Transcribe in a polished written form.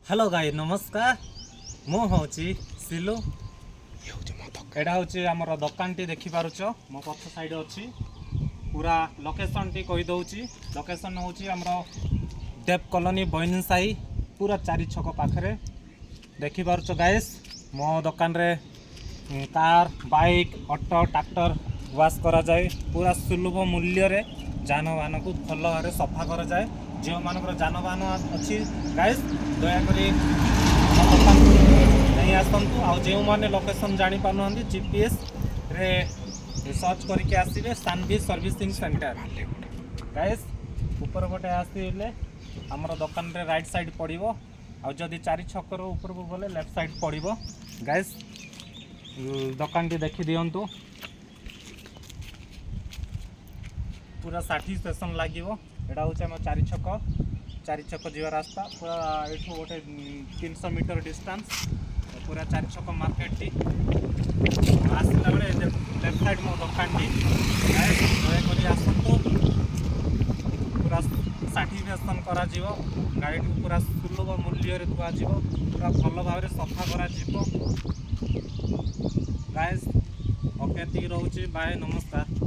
Hello गाई नमस्कार मु हूँ सिलु एटा हूँ आमर दुकान टी देखि पारुच मो पछ साइड अच्छी पूरा लोकेशन टी कही दउची लोकेशन हूँ आमर देव कॉलोनी बइन साही पूरा चारि छक पाखरे देखि पारुच गाइस मो दुकान रे car bike auto tractor wash करा जाए पूरा सुलभ मूल्य रे जानवाहन को भल भाव सफा करा जाए जो मानकर जानवाहन अच्छी गाइस दयाकोरी दुकान नहीं आसतु आ जो मैंने लोकेशन जानी पार जीपीएस रे सर्च करके आसवे सानवी सर्विसिंग सेंटर गाइस ऊपर पटे आसले आमर दुकान रे राइट साइड पड़ो आदि चारि छकर ऊपर को गले लेफ्ट साइड पड़ो गाइस दुकान टी देखी दिंतु पूरा 60 स्टेशन लगे एटा हूँ आम चारि छक जीवा रास्ता पूरा ये गोटे 300 मीटर डिस्टेंस पूरा चारि छक मार्केट टी आसला बेले लेफ्ट साइड मो दुकान टी दयाकोरी आसतु पूरा सार्टिफिकेशन करा गाड़ी को पूरा सुलभ मूल्य थुआ पूरा भल भाव सफा करा गाइस ओके रोचे बाय नमस्कार।